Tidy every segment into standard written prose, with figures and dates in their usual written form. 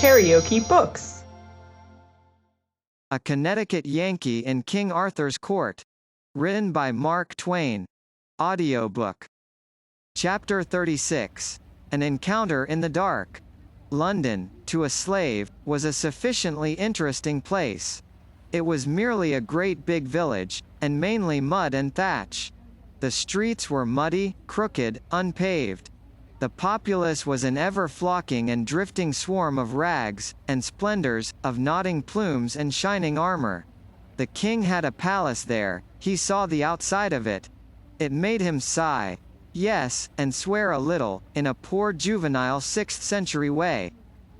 KaraokeBooks. A Connecticut Yankee in King Arthur's Court. Written by Mark Twain. Audiobook. Chapter 36. An Encounter in the Dark. London, to a slave, was a sufficiently interesting place. It was merely a great big village, and mainly mud and thatch. The streets were muddy, crooked, unpaved. The populace was an ever-flocking and drifting swarm of rags, and splendors, of nodding plumes and shining armor. The king had a palace there. He saw the outside of it. It made him sigh. Yes, and swear a little, in a poor juvenile 6th century way.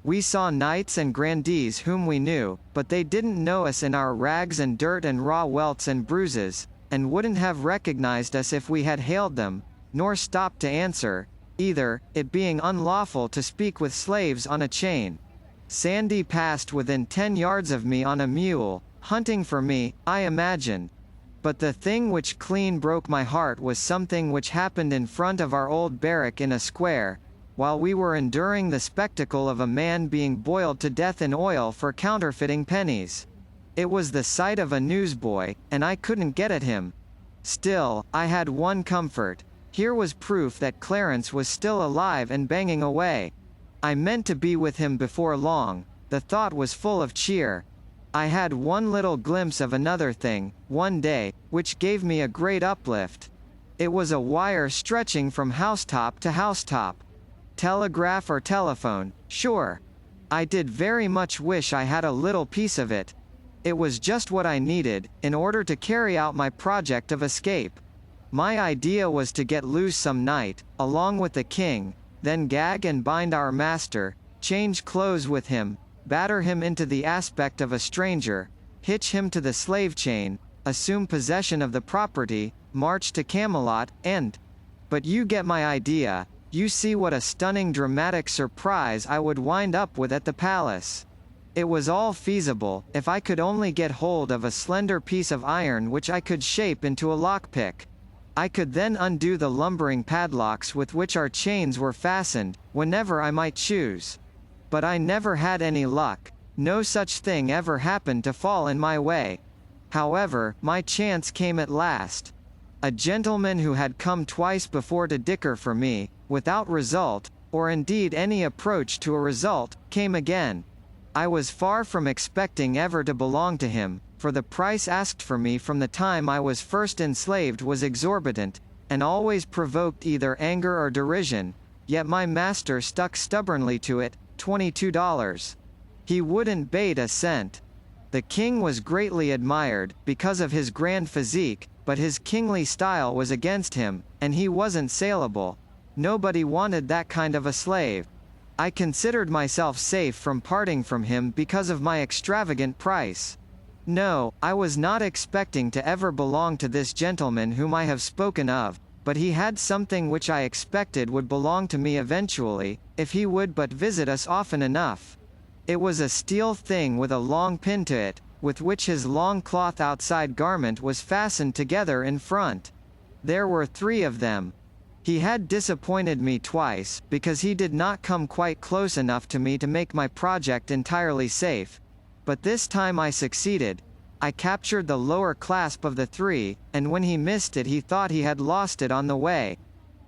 We saw knights and grandees whom we knew, but they didn't know us in our rags and dirt and raw welts and bruises, and wouldn't have recognized us if we had hailed them, nor stopped to answer, either, it being unlawful to speak with slaves on a chain. Sandy passed within 10 yards of me on a mule, hunting for me, I imagined. But the thing which clean broke my heart was something which happened in front of our old barrack in a square, while we were enduring the spectacle of a man being boiled to death in oil for counterfeiting pennies. It was the sight of a newsboy, and I couldn't get at him. Still, I had one comfort. Here was proof that Clarence was still alive and banging away. I meant to be with him before long. The thought was full of cheer. I had one little glimpse of another thing, one day, which gave me a great uplift. It was a wire stretching from housetop to housetop. Telegraph or telephone, sure. I did very much wish I had a little piece of it. It was just what I needed, in order to carry out my project of escape. My idea was to get loose some night, along with the king, then gag and bind our master, change clothes with him, batter him into the aspect of a stranger, hitch him to the slave chain, assume possession of the property, march to Camelot, and... But you get my idea. You see what a stunning dramatic surprise I would wind up with at the palace. It was all feasible, if I could only get hold of a slender piece of iron which I could shape into a lockpick. I could then undo the lumbering padlocks with which our chains were fastened, whenever I might choose. But I never had any luck. No such thing ever happened to fall in my way. However, my chance came at last. A gentleman who had come twice before to dicker for me, without result, or indeed any approach to a result, came again. I was far from expecting ever to belong to him, for the price asked for me from the time I was first enslaved was exorbitant, and always provoked either anger or derision, yet my master stuck stubbornly to it, $22. He wouldn't bate a cent. The king was greatly admired, because of his grand physique, but his kingly style was against him, and he wasn't saleable. Nobody wanted that kind of a slave. I considered myself safe from parting from him because of my extravagant price. No, I was not expecting to ever belong to this gentleman whom I have spoken of, but he had something which I expected would belong to me eventually, if he would but visit us often enough. It was a steel thing with a long pin to it, with which his long cloth outside garment was fastened together in front. There were 3 of them. He had disappointed me twice, because he did not come quite close enough to me to make my project entirely safe. But this time I succeeded. I captured the lower clasp of the 3, and when he missed it he thought he had lost it on the way.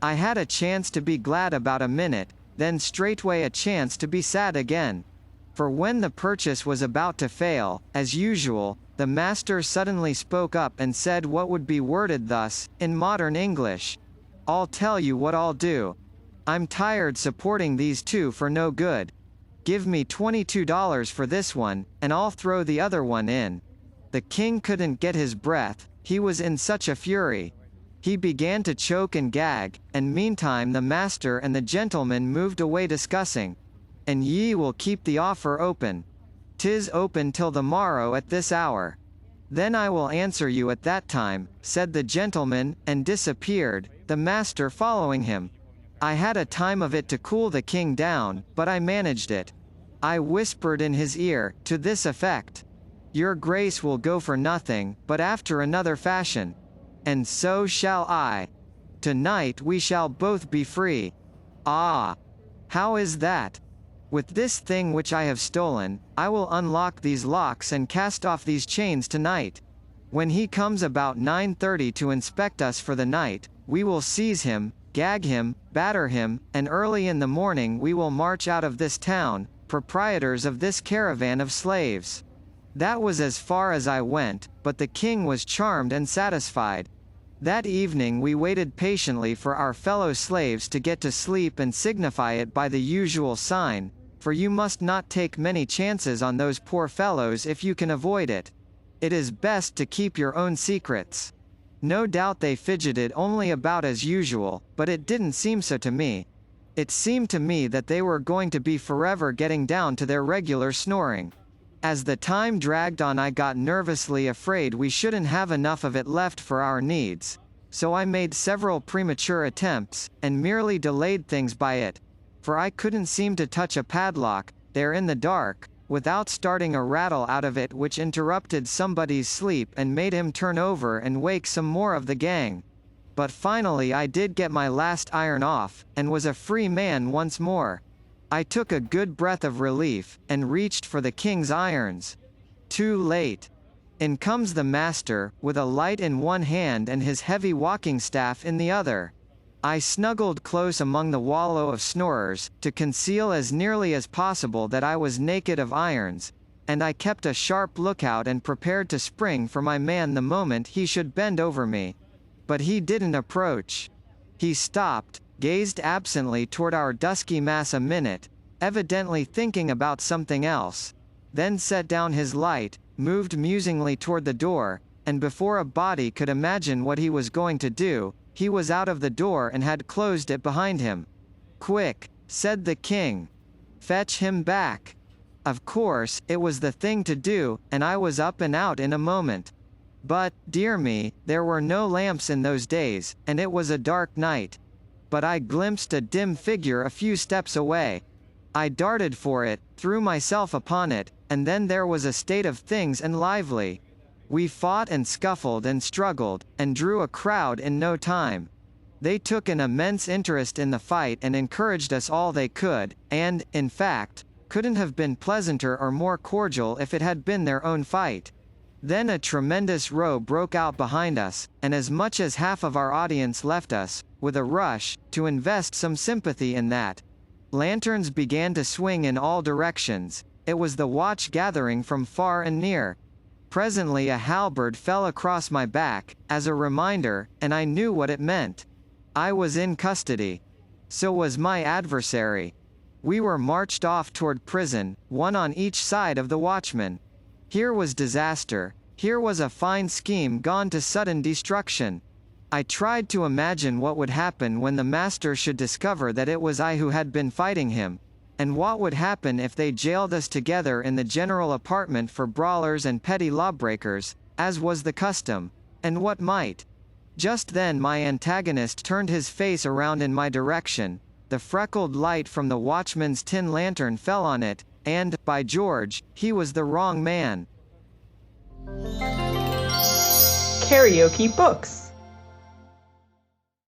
I had a chance to be glad about a minute, then straightway a chance to be sad again. For when the purchase was about to fail, as usual, the master suddenly spoke up and said what would be worded thus, in modern English: "I'll tell you what I'll do. I'm tired supporting these 2 for no good. Give me $22 for this one, and I'll throw the other one in." The king couldn't get his breath, he was in such a fury. He began to choke and gag, and meantime the master and the gentleman moved away discussing. "And ye will keep the offer open. 'Tis open till the morrow at this hour. Then I will answer you at that time," said the gentleman, and disappeared, the master following him. I had a time of it to cool the king down, but I managed it. I whispered in his ear, to this effect: "Your grace will go for nothing, but after another fashion. And so shall I. Tonight we shall both be free. Ah! How is that? With this thing which I have stolen, I will unlock these locks and cast off these chains tonight. When he comes about 9:30 to inspect us for the night, we will seize him, gag him, batter him, and early in the morning we will march out of this town, proprietors of this caravan of slaves." That was as far as I went, but the king was charmed and satisfied. That evening we waited patiently for our fellow slaves to get to sleep and signify it by the usual sign, for you must not take many chances on those poor fellows if you can avoid it. It is best to keep your own secrets. No doubt they fidgeted only about as usual, but it didn't seem so to me. It seemed to me that they were going to be forever getting down to their regular snoring. As the time dragged on, I got nervously afraid we shouldn't have enough of it left for our needs. So I made several premature attempts, and merely delayed things by it. For I couldn't seem to touch a padlock, there in the dark, without starting a rattle out of it which interrupted somebody's sleep and made him turn over and wake some more of the gang. But finally I did get my last iron off, and was a free man once more. I took a good breath of relief, and reached for the king's irons. Too late. In comes the master, with a light in one hand and his heavy walking staff in the other. I snuggled close among the wallow of snorers, to conceal as nearly as possible that I was naked of irons, and I kept a sharp lookout and prepared to spring for my man the moment he should bend over me. But he didn't approach. He stopped, gazed absently toward our dusky mass a minute, evidently thinking about something else, then set down his light, moved musingly toward the door, and before a body could imagine what he was going to do, he was out of the door and had closed it behind him. "Quick," said the king. "Fetch him back." Of course, it was the thing to do, and I was up and out in a moment. But, dear me, there were no lamps in those days, and it was a dark night. But I glimpsed a dim figure a few steps away. I darted for it, threw myself upon it, and then there was a state of things and lively. We fought and scuffled and struggled, and drew a crowd in no time. They took an immense interest in the fight and encouraged us all they could, and, in fact, couldn't have been pleasanter or more cordial if it had been their own fight. Then a tremendous row broke out behind us, and as much as half of our audience left us, with a rush, to invest some sympathy in that. Lanterns began to swing in all directions. It was the watch gathering from far and near. Presently a halberd fell across my back, as a reminder, and I knew what it meant. I was in custody. So was my adversary. We were marched off toward prison, one on each side of the watchman. Here was disaster. Here was a fine scheme gone to sudden destruction. I tried to imagine what would happen when the master should discover that it was I who had been fighting him, and what would happen if they jailed us together in the general apartment for brawlers and petty lawbreakers, as was the custom, and what might. Just then my antagonist turned his face around in my direction, the freckled light from the watchman's tin lantern fell on it, and, by George, he was the wrong man. KaraokeBooks.